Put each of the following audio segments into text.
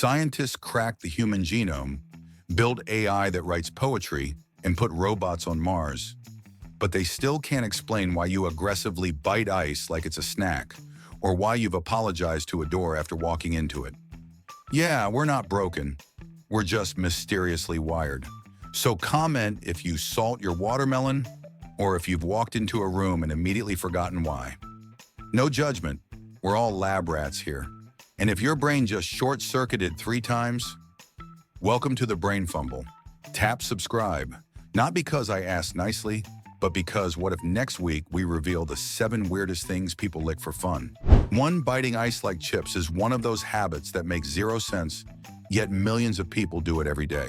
Scientists cracked the human genome, build AI that writes poetry, and put robots on Mars. But they still can't explain why you aggressively bite ice like it's a snack, or why you've apologized to a door after walking into it. Yeah, we're not broken. We're just mysteriously wired. So comment if you salt your watermelon, or if you've walked into a room and immediately forgotten why. No judgment. We're all lab rats here. And if your brain just short-circuited 3 times, welcome to the BrainFumble. Tap subscribe. Not because I asked nicely, but because what if next week we reveal the 7 weirdest things people lick for fun? 1. Biting ice like chips is one of those habits that makes 0 sense, yet millions of people do it every day.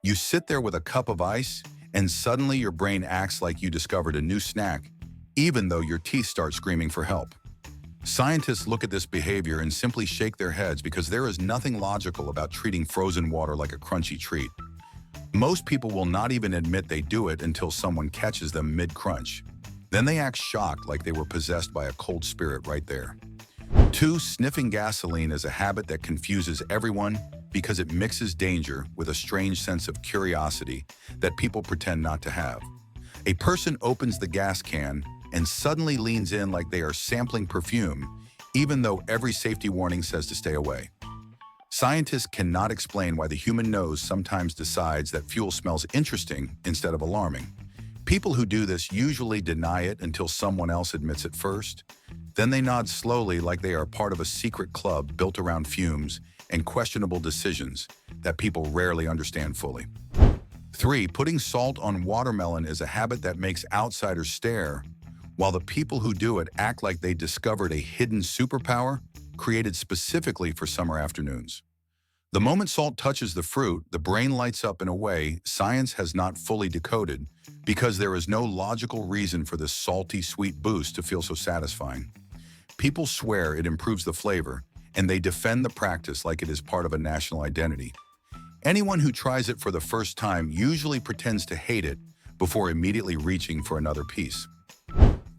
You sit there with a cup of ice, and suddenly your brain acts like you discovered a new snack, even though your teeth start screaming for help. Scientists look at this behavior and simply shake their heads because there is nothing logical about treating frozen water like a crunchy treat. Most people will not even admit they do it until someone catches them mid-crunch. Then they act shocked like they were possessed by a cold spirit right there. 2. Sniffing gasoline is a habit that confuses everyone because it mixes danger with a strange sense of curiosity that people pretend not to have. A person opens the gas can and suddenly leans in like they are sampling perfume, even though every safety warning says to stay away. Scientists cannot explain why the human nose sometimes decides that fuel smells interesting instead of alarming. People who do this usually deny it until someone else admits it first. Then they nod slowly like they are part of a secret club built around fumes and questionable decisions that people rarely understand fully. 3. Putting salt on watermelon is a habit that makes outsiders stare, while the people who do it act like they discovered a hidden superpower created specifically for summer afternoons. The moment salt touches the fruit, the brain lights up in a way science has not fully decoded because there is no logical reason for this salty, sweet boost to feel so satisfying. People swear it improves the flavor, and they defend the practice like it is part of a national identity. Anyone who tries it for the first time usually pretends to hate it before immediately reaching for another piece.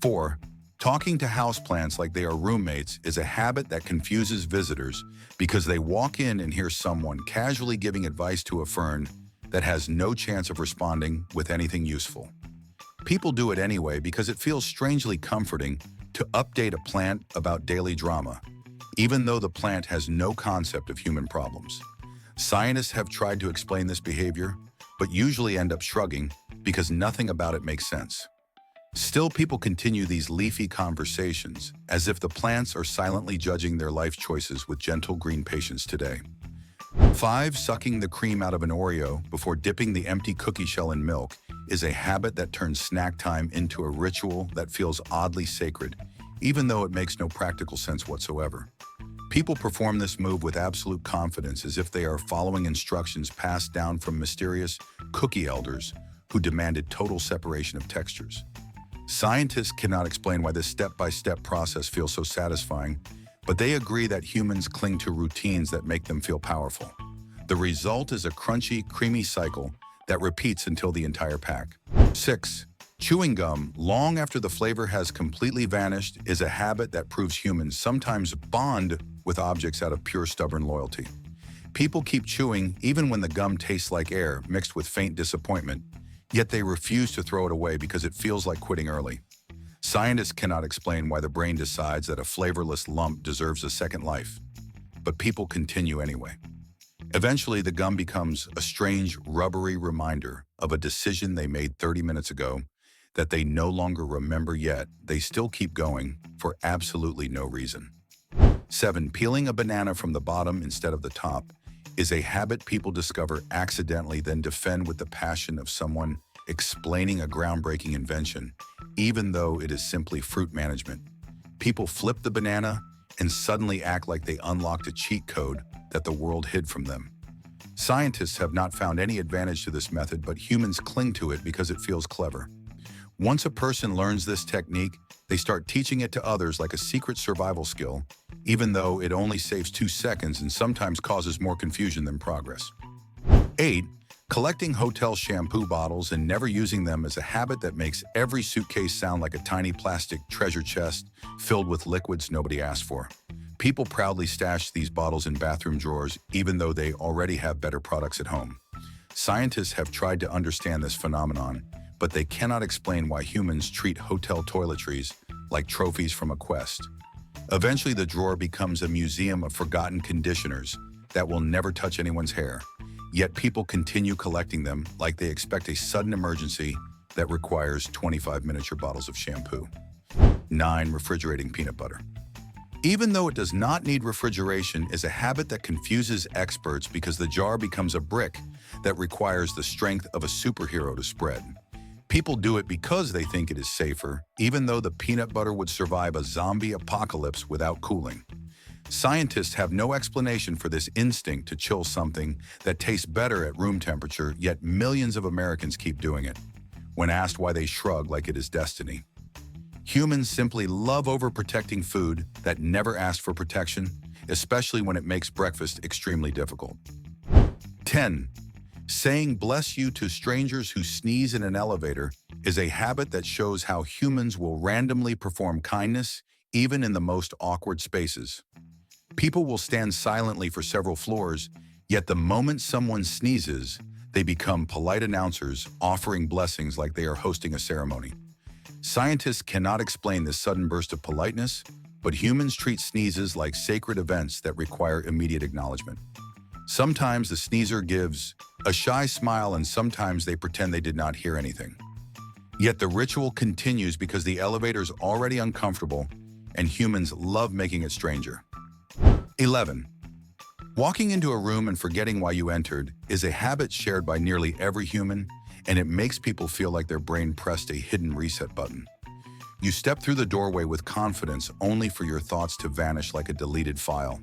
4. Talking to houseplants like they are roommates is a habit that confuses visitors because they walk in and hear someone casually giving advice to a fern that has no chance of responding with anything useful. People do it anyway because it feels strangely comforting to update a plant about daily drama, even though the plant has no concept of human problems. Scientists have tried to explain this behavior, but usually end up shrugging because nothing about it makes sense. Still, people continue these leafy conversations as if the plants are silently judging their life choices with gentle green patience today. 5. Sucking the cream out of an Oreo before dipping the empty cookie shell in milk is a habit that turns snack time into a ritual that feels oddly sacred, even though it makes no practical sense whatsoever. People perform this move with absolute confidence as if they are following instructions passed down from mysterious cookie elders who demanded total separation of textures. Scientists cannot explain why this step-by-step process feels so satisfying, but they agree that humans cling to routines that make them feel powerful. The result is a crunchy, creamy cycle that repeats until the entire pack. 6. Chewing gum long after the flavor has completely vanished is a habit that proves humans sometimes bond with objects out of pure stubborn loyalty. People keep chewing even when the gum tastes like air mixed with faint disappointment, yet they refuse to throw it away because it feels like quitting early. Scientists cannot explain why the brain decides that a flavorless lump deserves a second life, but people continue anyway. Eventually, the gum becomes a strange, rubbery reminder of a decision they made 30 minutes ago that they no longer remember, yet they still keep going for absolutely no reason. 7. Peeling a banana from the bottom instead of the top is a habit people discover accidentally, then defend with the passion of someone explaining a groundbreaking invention, even though it is simply fruit management. People flip the banana and suddenly act like they unlocked a cheat code that the world hid from them. Scientists have not found any advantage to this method, but humans cling to it because it feels clever. Once a person learns this technique, they start teaching it to others like a secret survival skill, even though it only saves 2 seconds and sometimes causes more confusion than progress. 8. Collecting hotel shampoo bottles and never using them is a habit that makes every suitcase sound like a tiny plastic treasure chest filled with liquids nobody asked for. People proudly stash these bottles in bathroom drawers even though they already have better products at home. Scientists have tried to understand this phenomenon, but they cannot explain why humans treat hotel toiletries like trophies from a quest. Eventually, the drawer becomes a museum of forgotten conditioners that will never touch anyone's hair. Yet people continue collecting them like they expect a sudden emergency that requires 25 miniature bottles of shampoo. 9. Refrigerating peanut butter. Even though it does not need refrigeration, is a habit that confuses experts because the jar becomes a brick that requires the strength of a superhero to spread. People do it because they think it is safer, even though the peanut butter would survive a zombie apocalypse without cooling. Scientists have no explanation for this instinct to chill something that tastes better at room temperature, yet millions of Americans keep doing it. When asked why, they shrug like it is destiny. Humans simply love overprotecting food that never asked for protection, especially when it makes breakfast extremely difficult. 10. Saying "bless you" to strangers who sneeze in an elevator is a habit that shows how humans will randomly perform kindness even in the most awkward spaces. People will stand silently for several floors, yet the moment someone sneezes, they become polite announcers offering blessings like they are hosting a ceremony. Scientists cannot explain this sudden burst of politeness, but humans treat sneezes like sacred events that require immediate acknowledgement. Sometimes the sneezer gives a shy smile, and sometimes they pretend they did not hear anything. Yet the ritual continues because the elevator is already uncomfortable, and humans love making it stranger. 11. Walking into a room and forgetting why you entered is a habit shared by nearly every human, and it makes people feel like their brain pressed a hidden reset button. You step through the doorway with confidence only for your thoughts to vanish like a deleted file.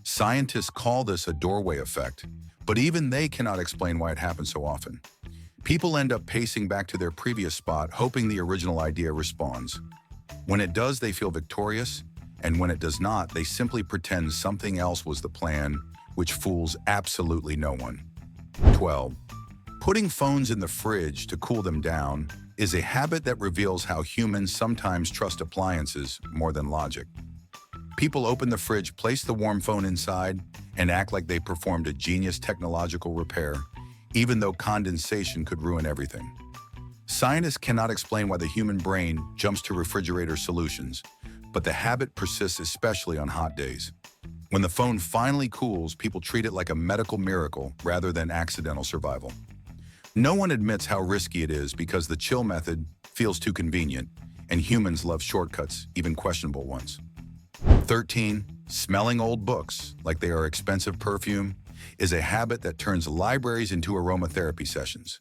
Scientists call this a doorway effect, but even they cannot explain why it happens so often. People end up pacing back to their previous spot, hoping the original idea responds. When it does, they feel victorious, and when it does not, they simply pretend something else was the plan, which fools absolutely no one. 12. Putting phones in the fridge to cool them down is a habit that reveals how humans sometimes trust appliances more than logic. People open the fridge, place the warm phone inside, and act like they performed a genius technological repair, even though condensation could ruin everything. Scientists cannot explain why the human brain jumps to refrigerator solutions, but the habit persists, especially on hot days. When the phone finally cools, people treat it like a medical miracle rather than accidental survival. No one admits how risky it is because the chill method feels too convenient, and humans love shortcuts, even questionable ones. 13. Smelling old books like they are expensive perfume is a habit that turns libraries into aromatherapy sessions.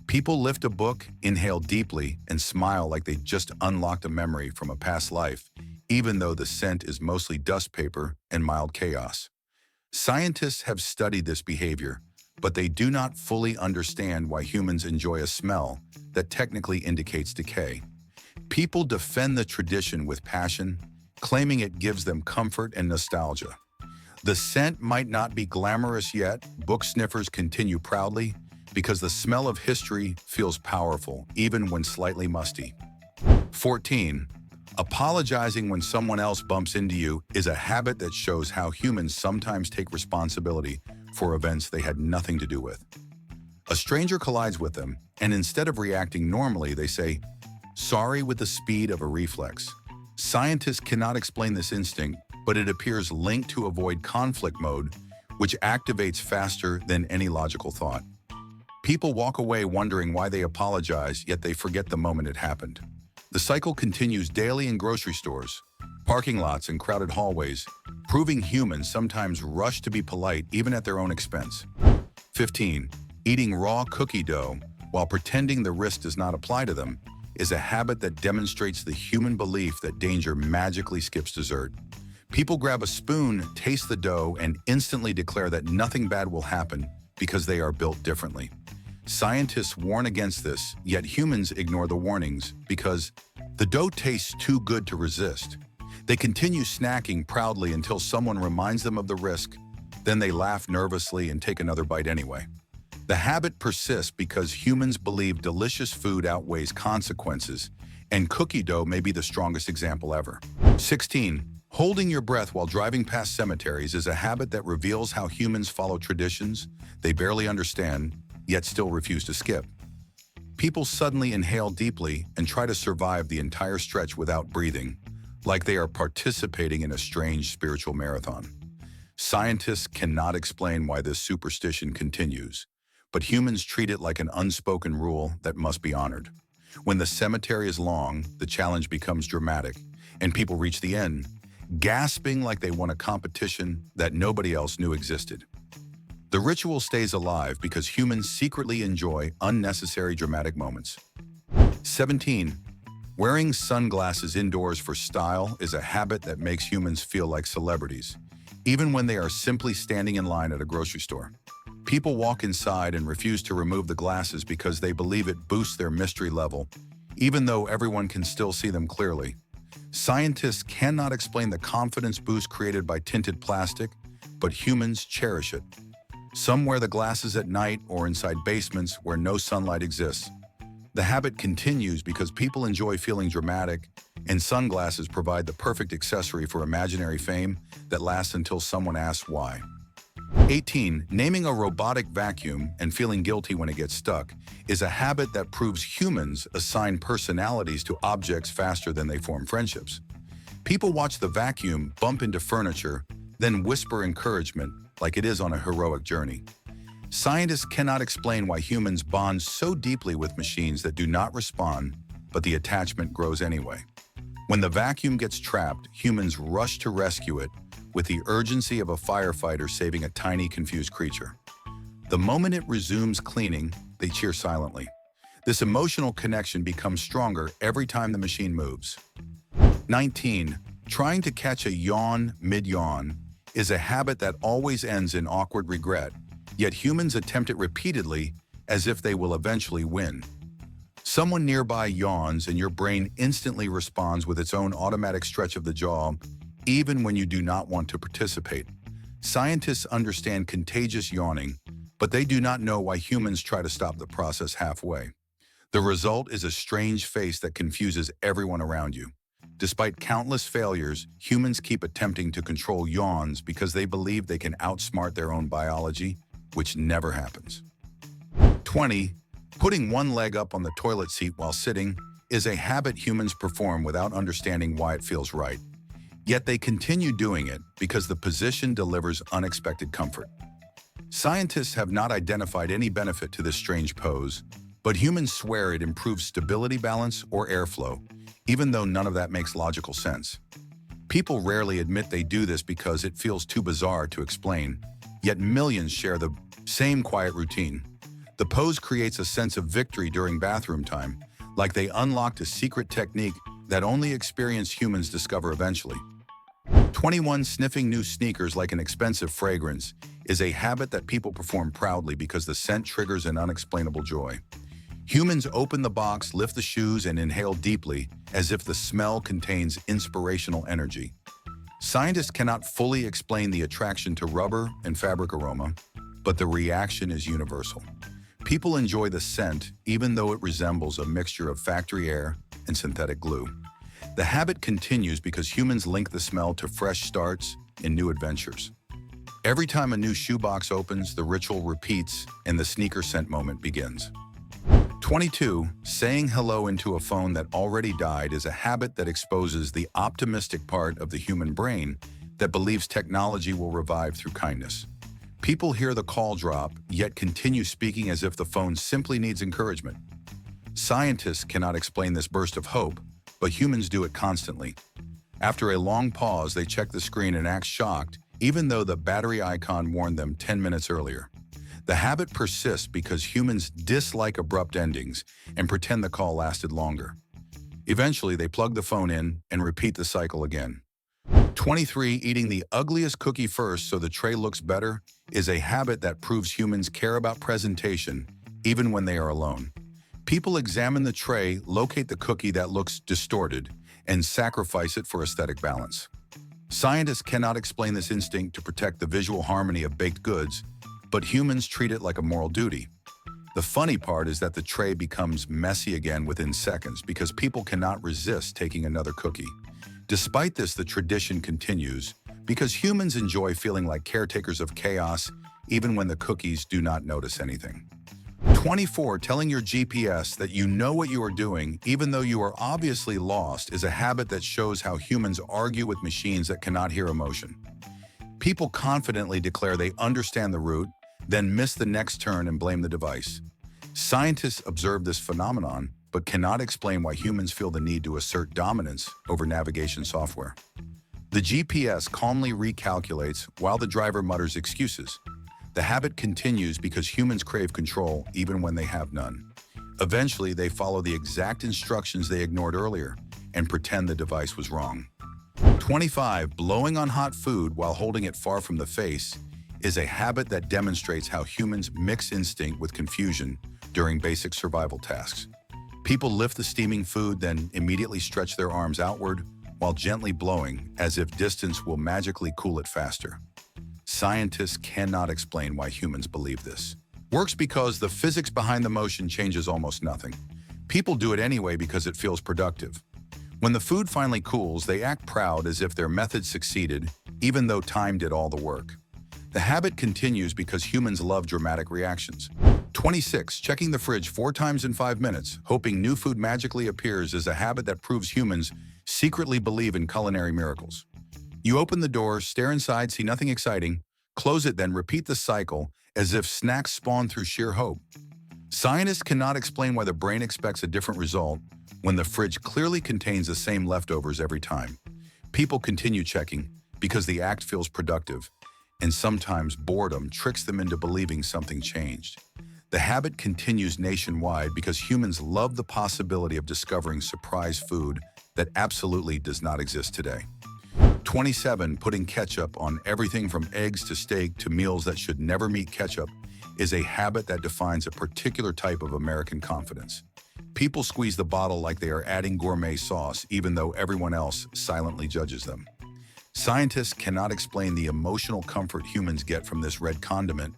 People lift a book, inhale deeply, and smile like they just unlocked a memory from a past life, even though the scent is mostly dust paper and mild chaos. Scientists have studied this behavior, but they do not fully understand why humans enjoy a smell that technically indicates decay. People defend the tradition with passion, claiming it gives them comfort and nostalgia. The scent might not be glamorous yet, book sniffers continue proudly because the smell of history feels powerful, even when slightly musty. 14. Apologizing when someone else bumps into you is a habit that shows how humans sometimes take responsibility for events they had nothing to do with. A stranger collides with them, and instead of reacting normally, they say, "sorry," with the speed of a reflex. Scientists cannot explain this instinct, but it appears linked to avoid conflict mode, which activates faster than any logical thought. People walk away wondering why they apologize, yet they forget the moment it happened. The cycle continues daily in grocery stores, parking lots, and crowded hallways, proving humans sometimes rush to be polite even at their own expense. 15. Eating raw cookie dough while pretending the risk does not apply to them is a habit that demonstrates the human belief that danger magically skips dessert. People grab a spoon, taste the dough, and instantly declare that nothing bad will happen because they are built differently. Scientists warn against this, yet humans ignore the warnings because the dough tastes too good to resist. They continue snacking proudly until someone reminds them of the risk, then they laugh nervously and take another bite anyway. The habit persists because humans believe delicious food outweighs consequences, and cookie dough may be the strongest example ever. 16. Holding your breath while driving past cemeteries is a habit that reveals how humans follow traditions they barely understand, yet still refuse to skip. People suddenly inhale deeply and try to survive the entire stretch without breathing, like they are participating in a strange spiritual marathon. Scientists cannot explain why this superstition continues, but humans treat it like an unspoken rule that must be honored. When the cemetery is long, the challenge becomes dramatic, and people reach the end, gasping like they won a competition that nobody else knew existed. The ritual stays alive because humans secretly enjoy unnecessary dramatic moments. 17. Wearing sunglasses indoors for style is a habit that makes humans feel like celebrities, even when they are simply standing in line at a grocery store. People walk inside and refuse to remove the glasses because they believe it boosts their mystery level, even though everyone can still see them clearly. Scientists cannot explain the confidence boost created by tinted plastic, but humans cherish it. Some wear the glasses at night or inside basements where no sunlight exists. The habit continues because people enjoy feeling dramatic, and sunglasses provide the perfect accessory for imaginary fame that lasts until someone asks why. 18. Naming a robotic vacuum and feeling guilty when it gets stuck is a habit that proves humans assign personalities to objects faster than they form friendships. People watch the vacuum bump into furniture, then whisper encouragement like it is on a heroic journey. Scientists cannot explain why humans bond so deeply with machines that do not respond, but the attachment grows anyway. When the vacuum gets trapped, humans rush to rescue it with the urgency of a firefighter saving a tiny, confused creature. The moment it resumes cleaning, they cheer silently. This emotional connection becomes stronger every time the machine moves. 19. Trying to catch a yawn mid-yawn is a habit that always ends in awkward regret, yet humans attempt it repeatedly as if they will eventually win. Someone nearby yawns and your brain instantly responds with its own automatic stretch of the jaw, even when you do not want to participate. Scientists understand contagious yawning, but they do not know why humans try to stop the process halfway. The result is a strange face that confuses everyone around you. Despite countless failures, humans keep attempting to control yawns because they believe they can outsmart their own biology, which never happens. 20. Putting one leg up on the toilet seat while sitting is a habit humans perform without understanding why it feels right. Yet they continue doing it because the position delivers unexpected comfort. Scientists have not identified any benefit to this strange pose, but humans swear it improves stability balance or airflow, even though none of that makes logical sense. People rarely admit they do this because it feels too bizarre to explain, yet millions share the same quiet routine. The pose creates a sense of victory during bathroom time, like they unlocked a secret technique that only experienced humans discover eventually. 21. Sniffing new sneakers like an expensive fragrance is a habit that people perform proudly because the scent triggers an unexplainable joy. Humans open the box, lift the shoes, and inhale deeply as if the smell contains inspirational energy. Scientists cannot fully explain the attraction to rubber and fabric aroma, but the reaction is universal. People enjoy the scent even though it resembles a mixture of factory air and synthetic glue. The habit continues because humans link the smell to fresh starts and new adventures. Every time a new shoebox opens, the ritual repeats and the sneaker scent moment begins. 22. Saying hello into a phone that already died is a habit that exposes the optimistic part of the human brain that believes technology will revive through kindness. People hear the call drop, yet continue speaking as if the phone simply needs encouragement. Scientists cannot explain this burst of hope, but humans do it constantly. After a long pause, they check the screen and act shocked, even though the battery icon warned them 10 minutes earlier. The habit persists because humans dislike abrupt endings and pretend the call lasted longer. Eventually, they plug the phone in and repeat the cycle again. 23. Eating the ugliest cookie first so the tray looks better is a habit that proves humans care about presentation, even when they are alone. People examine the tray, locate the cookie that looks distorted, and sacrifice it for aesthetic balance. Scientists cannot explain this instinct to protect the visual harmony of baked goods, but humans treat it like a moral duty. The funny part is that the tray becomes messy again within seconds because people cannot resist taking another cookie. Despite this, the tradition continues because humans enjoy feeling like caretakers of chaos even when the cookies do not notice anything. 24. Telling your GPS that you know what you are doing, even though you are obviously lost, is a habit that shows how humans argue with machines that cannot hear emotion. People confidently declare they understand the route, then miss the next turn and blame the device. Scientists observe this phenomenon, but cannot explain why humans feel the need to assert dominance over navigation software. The GPS calmly recalculates while the driver mutters excuses. The habit continues because humans crave control even when they have none. Eventually, they follow the exact instructions they ignored earlier and pretend the device was wrong. 25. Blowing on hot food while holding it far from the face is a habit that demonstrates how humans mix instinct with confusion during basic survival tasks. People lift the steaming food, then immediately stretch their arms outward while gently blowing, as if distance will magically cool it faster. Scientists cannot explain why humans believe this. Works because the physics behind the motion changes almost nothing. People do it anyway because it feels productive. When the food finally cools, they act proud as if their method succeeded, even though time did all the work. The habit continues because humans love dramatic reactions. 26. Checking the fridge 4 times in 5 minutes, hoping new food magically appears, is a habit that proves humans secretly believe in culinary miracles. You open the door, stare inside, see nothing exciting, close it, then repeat the cycle as if snacks spawn through sheer hope. Scientists cannot explain why the brain expects a different result when the fridge clearly contains the same leftovers every time. People continue checking because the act feels productive, and sometimes boredom tricks them into believing something changed. The habit continues nationwide because humans love the possibility of discovering surprise food that absolutely does not exist today. 27. Putting ketchup on everything from eggs to steak to meals that should never meet ketchup is a habit that defines a particular type of American confidence. People squeeze the bottle like they are adding gourmet sauce, even though everyone else silently judges them. Scientists cannot explain the emotional comfort humans get from this red condiment,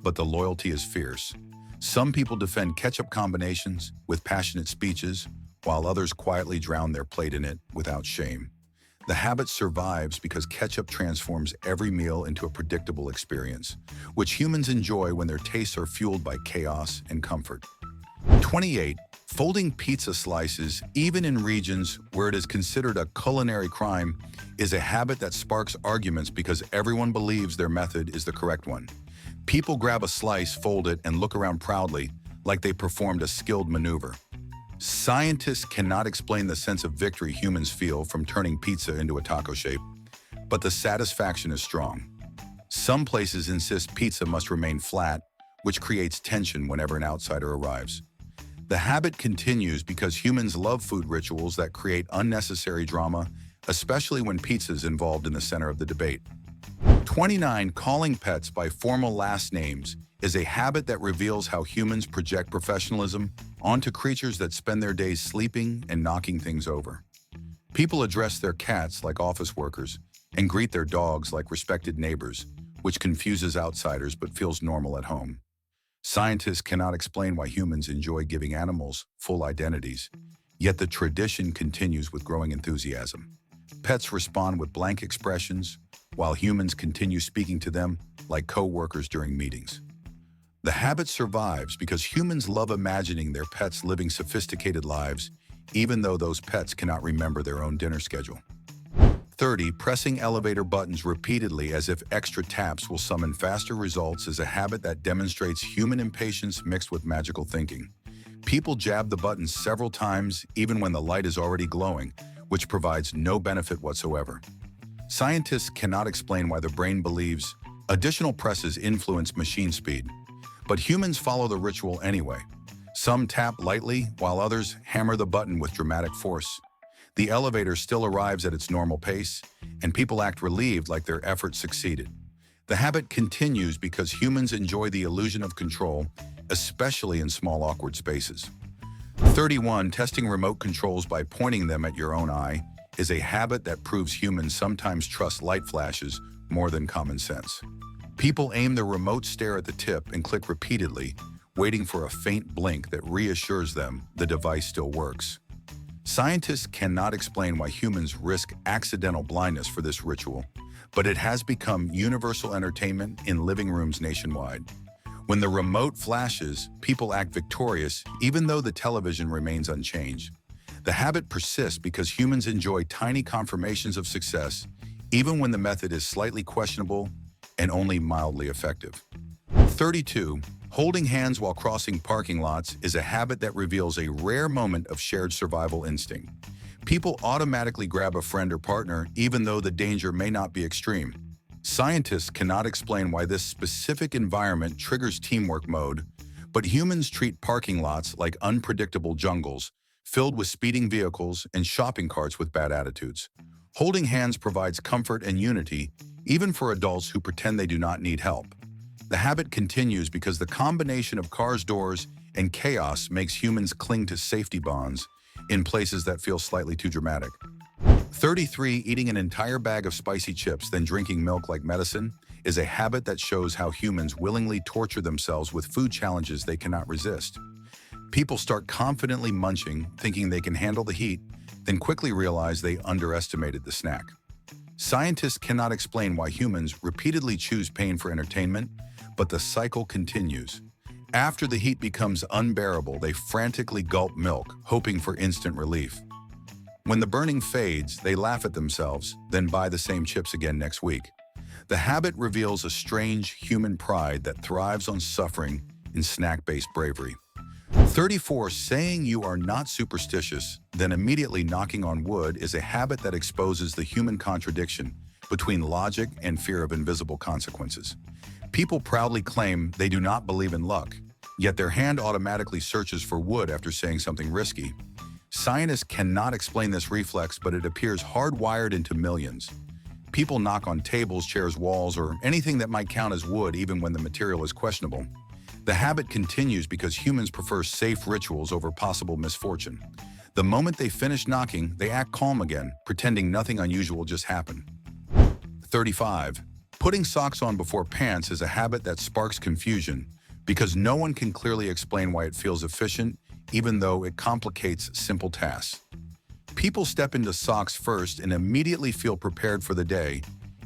but the loyalty is fierce. Some people defend ketchup combinations with passionate speeches, while others quietly drown their plate in it without shame. The habit survives because ketchup transforms every meal into a predictable experience, which humans enjoy when their tastes are fueled by chaos and comfort. 28. Folding pizza slices, even in regions where it is considered a culinary crime, is a habit that sparks arguments because everyone believes their method is the correct one. People grab a slice, fold it, and look around proudly, like they performed a skilled maneuver. Scientists cannot explain the sense of victory humans feel from turning pizza into a taco shape, but the satisfaction is strong. Some places insist pizza must remain flat, which creates tension whenever an outsider arrives. The habit continues because humans love food rituals that create unnecessary drama, especially when pizza is involved in the center of the debate. 29. Calling pets by formal last names is a habit that reveals how humans project professionalism onto creatures that spend their days sleeping and knocking things over. People address their cats like office workers and greet their dogs like respected neighbors, which confuses outsiders but feels normal at home. Scientists cannot explain why humans enjoy giving animals full identities, yet the tradition continues with growing enthusiasm. Pets respond with blank expressions, while humans continue speaking to them like co-workers during meetings. The habit survives because humans love imagining their pets living sophisticated lives, even though those pets cannot remember their own dinner schedule. 30. Pressing elevator buttons repeatedly as if extra taps will summon faster results is a habit that demonstrates human impatience mixed with magical thinking. People jab the buttons several times even when the light is already glowing, which provides no benefit whatsoever. Scientists cannot explain why the brain believes additional presses influence machine speed, but humans follow the ritual anyway. Some tap lightly, while others hammer the button with dramatic force. The elevator still arrives at its normal pace, and people act relieved like their effort succeeded. The habit continues because humans enjoy the illusion of control, especially in small, awkward spaces. 31. Testing remote controls by pointing them at your own eye is a habit that proves humans sometimes trust light flashes more than common sense. People aim their remote stare at the tip and click repeatedly, waiting for a faint blink that reassures them the device still works. Scientists cannot explain why humans risk accidental blindness for this ritual, but it has become universal entertainment in living rooms nationwide. When the remote flashes, people act victorious even though the television remains unchanged. The habit persists because humans enjoy tiny confirmations of success, even when the method is slightly questionable and only mildly effective. 32. Holding hands while crossing parking lots is a habit that reveals a rare moment of shared survival instinct. People automatically grab a friend or partner even though the danger may not be extreme. Scientists cannot explain why this specific environment triggers teamwork mode, but humans treat parking lots like unpredictable jungles, filled with speeding vehicles and shopping carts with bad attitudes. Holding hands provides comfort and unity, even for adults who pretend they do not need help. The habit continues because the combination of cars' doors and chaos makes humans cling to safety bonds in places that feel slightly too dramatic. 33. Eating an entire bag of spicy chips, then drinking milk like medicine, is a habit that shows how humans willingly torture themselves with food challenges they cannot resist. People start confidently munching, thinking they can handle the heat, then quickly realize they underestimated the snack. Scientists cannot explain why humans repeatedly choose pain for entertainment, but the cycle continues. After the heat becomes unbearable, they frantically gulp milk, hoping for instant relief. When the burning fades, they laugh at themselves, then buy the same chips again next week. The habit reveals a strange human pride that thrives on suffering in snack-based bravery. 34. Saying you are not superstitious, then immediately knocking on wood is a habit that exposes the human contradiction between logic and fear of invisible consequences. People proudly claim they do not believe in luck, yet their hand automatically searches for wood after saying something risky. Scientists cannot explain this reflex, but it appears hardwired into millions. People knock on tables, chairs, walls, or anything that might count as wood even when the material is questionable. The habit continues because humans prefer safe rituals over possible misfortune. The moment they finish knocking, they act calm again, pretending nothing unusual just happened. 35. Putting socks on before pants is a habit that sparks confusion because no one can clearly explain why it feels efficient, even though it complicates simple tasks. People step into socks first and immediately feel prepared for the day,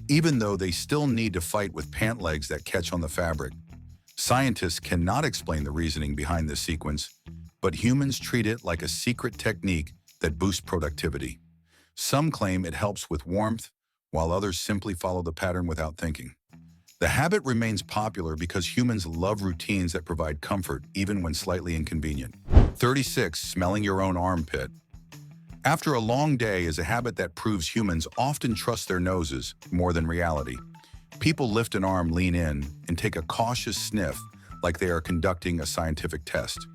even though they still need to fight with pant legs that catch on the fabric. Scientists cannot explain the reasoning behind this sequence, but humans treat it like a secret technique that boosts productivity. Some claim it helps with warmth, while others simply follow the pattern without thinking. The habit remains popular because humans love routines that provide comfort even when slightly inconvenient. 36. Smelling your own armpit. After a long day is a habit that proves humans often trust their noses more than reality. People lift an arm, lean in, and take a cautious sniff like they are conducting a scientific test.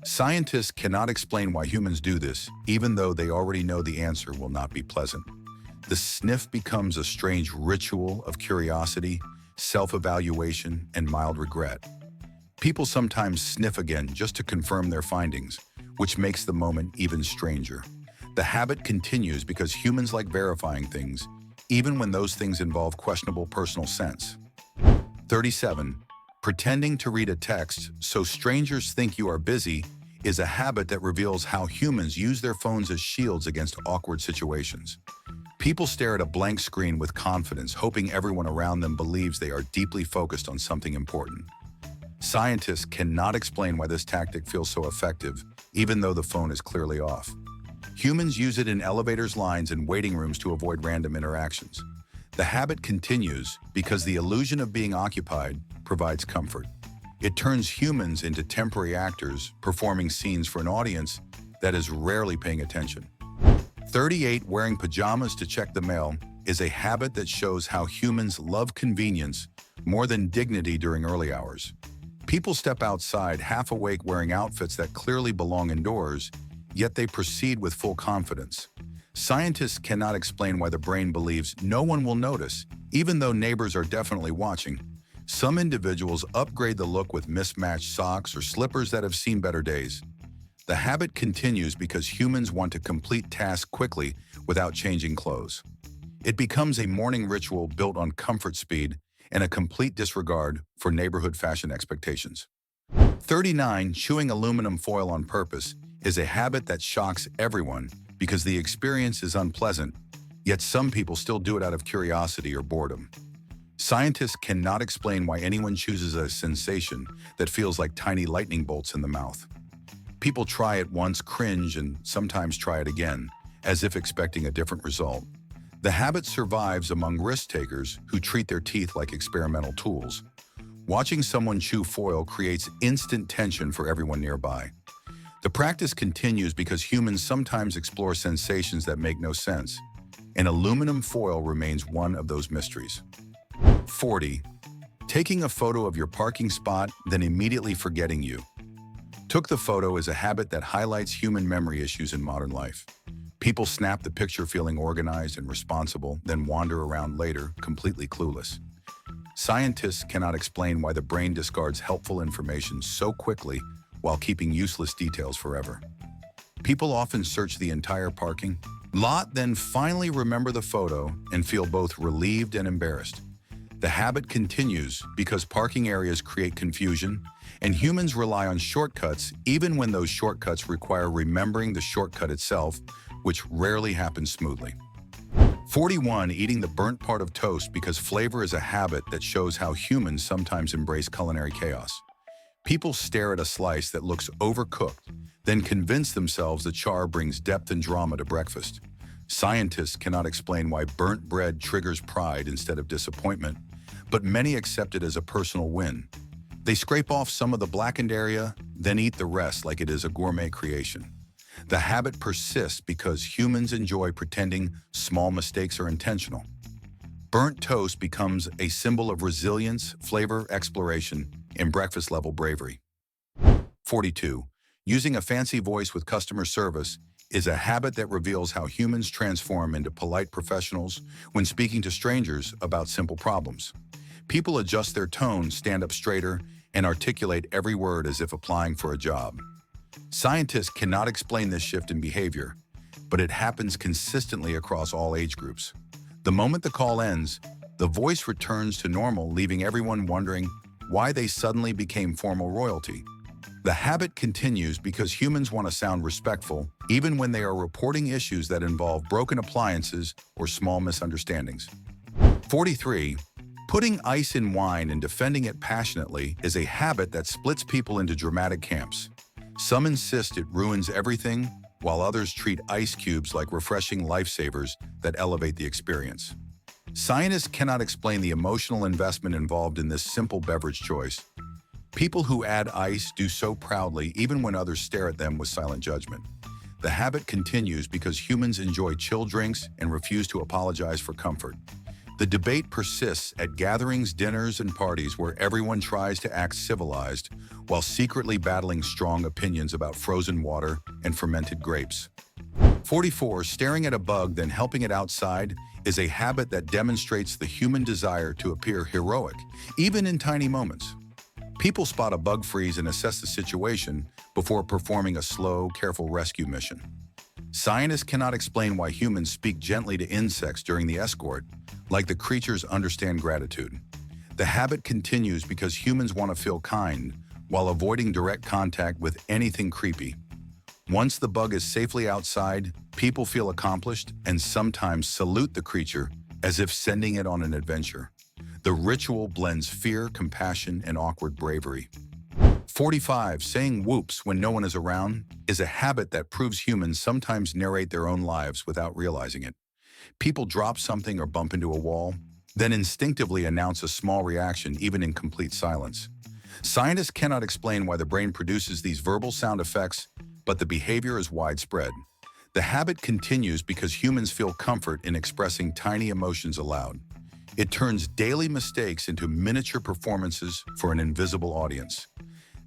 Scientists cannot explain why humans do this, even though they already know the answer will not be pleasant. The sniff becomes a strange ritual of curiosity, self-evaluation, and mild regret. People sometimes sniff again just to confirm their findings, which makes the moment even stranger. The habit continues because humans like verifying things, even when those things involve questionable personal sense. 37. Pretending to read a text so strangers think you are busy is a habit that reveals how humans use their phones as shields against awkward situations. People stare at a blank screen with confidence, hoping everyone around them believes they are deeply focused on something important. Scientists cannot explain why this tactic feels so effective, even though the phone is clearly off. Humans use it in elevators, lines, and waiting rooms to avoid random interactions. The habit continues because the illusion of being occupied provides comfort. It turns humans into temporary actors, performing scenes for an audience that is rarely paying attention. 38. Wearing pajamas to check the mail is a habit that shows how humans love convenience more than dignity during early hours. People step outside half awake wearing outfits that clearly belong indoors, yet they proceed with full confidence. Scientists cannot explain why the brain believes no one will notice, even though neighbors are definitely watching. Some individuals upgrade the look with mismatched socks or slippers that have seen better days. The habit continues because humans want to complete tasks quickly without changing clothes. It becomes a morning ritual built on comfort, speed, and a complete disregard for neighborhood fashion expectations. 39. Chewing aluminum foil on purpose is a habit that shocks everyone because the experience is unpleasant, yet some people still do it out of curiosity or boredom. Scientists cannot explain why anyone chooses a sensation that feels like tiny lightning bolts in the mouth. People try it once, cringe, and sometimes try it again, as if expecting a different result. The habit survives among risk-takers who treat their teeth like experimental tools. Watching someone chew foil creates instant tension for everyone nearby. The practice continues because humans sometimes explore sensations that make no sense, and aluminum foil remains one of those mysteries. 40. Taking a photo of your parking spot, then immediately forgetting you. Took the photo is a habit that highlights human memory issues in modern life. People snap the picture feeling organized and responsible, then wander around later, completely clueless. Scientists cannot explain why the brain discards helpful information so quickly while keeping useless details forever. People often search the entire parking lot, then finally remember the photo and feel both relieved and embarrassed. The habit continues because parking areas create confusion, and humans rely on shortcuts even when those shortcuts require remembering the shortcut itself, which rarely happens smoothly. 41. Eating the burnt part of toast because flavor is a habit that shows how humans sometimes embrace culinary chaos. People stare at a slice that looks overcooked, then convince themselves the char brings depth and drama to breakfast. Scientists cannot explain why burnt bread triggers pride instead of disappointment, but many accept it as a personal win. They scrape off some of the blackened area, then eat the rest like it is a gourmet creation. The habit persists because humans enjoy pretending small mistakes are intentional. Burnt toast becomes a symbol of resilience, flavor, exploration, and breakfast-level bravery. 42. Using a fancy voice with customer service is a habit that reveals how humans transform into polite professionals when speaking to strangers about simple problems. People adjust their tone, stand up straighter, and articulate every word as if applying for a job. Scientists cannot explain this shift in behavior, but it happens consistently across all age groups. The moment the call ends, the voice returns to normal, leaving everyone wondering why they suddenly became formal royalty. The habit continues because humans want to sound respectful, even when they are reporting issues that involve broken appliances or small misunderstandings. 43. Putting ice in wine and defending it passionately is a habit that splits people into dramatic camps. Some insist it ruins everything, while others treat ice cubes like refreshing lifesavers that elevate the experience. Scientists cannot explain the emotional investment involved in this simple beverage choice. People who add ice do so proudly even when others stare at them with silent judgment. The habit continues because humans enjoy chilled drinks and refuse to apologize for comfort. The debate persists at gatherings, dinners, and parties where everyone tries to act civilized while secretly battling strong opinions about frozen water and fermented grapes. 44. Staring at a bug, then helping it outside is a habit that demonstrates the human desire to appear heroic, even in tiny moments. People spot a bug freeze and assess the situation before performing a slow, careful rescue mission. Scientists cannot explain why humans speak gently to insects during the escort, like the creatures understand gratitude. The habit continues because humans want to feel kind while avoiding direct contact with anything creepy. Once the bug is safely outside, people feel accomplished and sometimes salute the creature as if sending it on an adventure. The ritual blends fear, compassion, and awkward bravery. 45. Saying whoops when no one is around is a habit that proves humans sometimes narrate their own lives without realizing it. People drop something or bump into a wall, then instinctively announce a small reaction even in complete silence. Scientists cannot explain why the brain produces these verbal sound effects, but the behavior is widespread. The habit continues because humans feel comfort in expressing tiny emotions aloud. It turns daily mistakes into miniature performances for an invisible audience.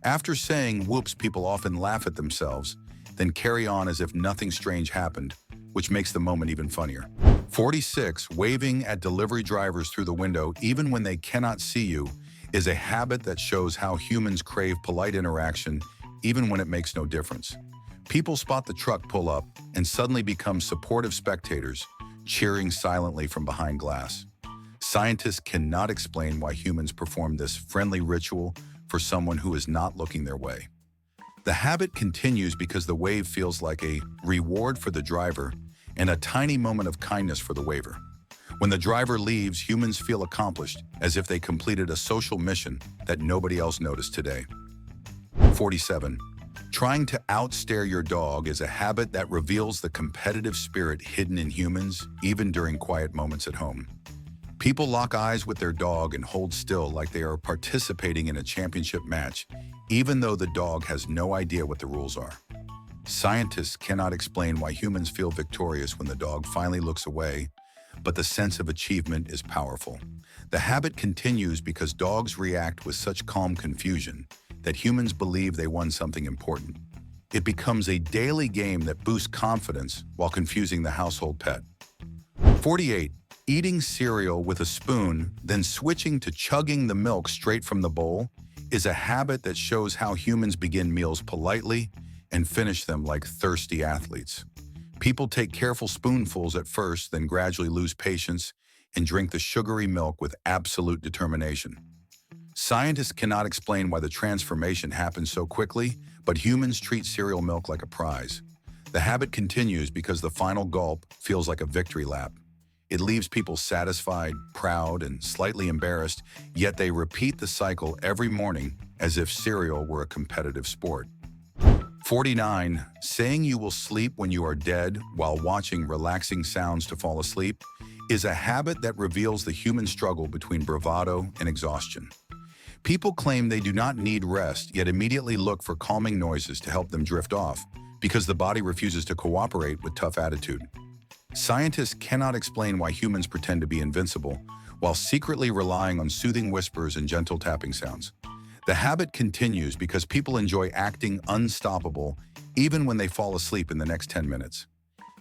After saying whoops, people often laugh at themselves, then carry on as if nothing strange happened, which makes the moment even funnier. 46. Waving at delivery drivers through the window even when they cannot see you is a habit that shows how humans crave polite interaction even when it makes no difference. People spot the truck pull up and suddenly become supportive spectators, cheering silently from behind glass. Scientists cannot explain why humans perform this friendly ritual for someone who is not looking their way. The habit continues because the wave feels like a reward for the driver and a tiny moment of kindness for the waver. When the driver leaves, humans feel accomplished, as if they completed a social mission that nobody else noticed today. 47. Trying to outstare your dog is a habit that reveals the competitive spirit hidden in humans, even during quiet moments at home. People lock eyes with their dog and hold still like they are participating in a championship match, even though the dog has no idea what the rules are. Scientists cannot explain why humans feel victorious when the dog finally looks away, but the sense of achievement is powerful. The habit continues because dogs react with such calm confusion that humans believe they won something important. It becomes a daily game that boosts confidence while confusing the household pet. 48. Eating cereal with a spoon, then switching to chugging the milk straight from the bowl is a habit that shows how humans begin meals politely and finish them like thirsty athletes. People take careful spoonfuls at first, then gradually lose patience and drink the sugary milk with absolute determination. Scientists cannot explain why the transformation happens so quickly, but humans treat cereal milk like a prize. The habit continues because the final gulp feels like a victory lap. It leaves people satisfied, proud, and slightly embarrassed, yet they repeat the cycle every morning as if cereal were a competitive sport. 49. Saying you will sleep when you are dead while watching relaxing sounds to fall asleep is a habit that reveals the human struggle between bravado and exhaustion. People claim they do not need rest, yet immediately look for calming noises to help them drift off because the body refuses to cooperate with tough attitude. Scientists cannot explain why humans pretend to be invincible while secretly relying on soothing whispers and gentle tapping sounds. The habit continues because people enjoy acting unstoppable even when they fall asleep in the next 10 minutes.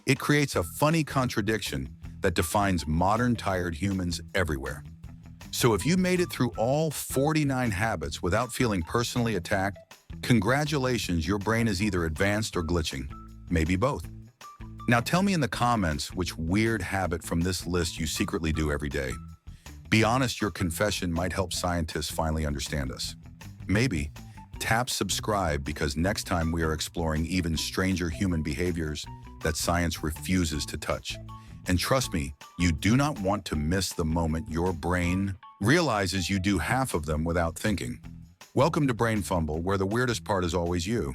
It creates a funny contradiction that defines modern tired humans everywhere. So if you made it through all 49 habits without feeling personally attacked, congratulations, your brain is either advanced or glitching, maybe both. Now tell me in the comments which weird habit from this list you secretly do every day. Be honest, your confession might help scientists finally understand us. Maybe tap subscribe because next time we are exploring even stranger human behaviors that science refuses to touch. And trust me, you do not want to miss the moment your brain realizes you do half of them without thinking. Welcome to BrainFumble, where the weirdest part is always you.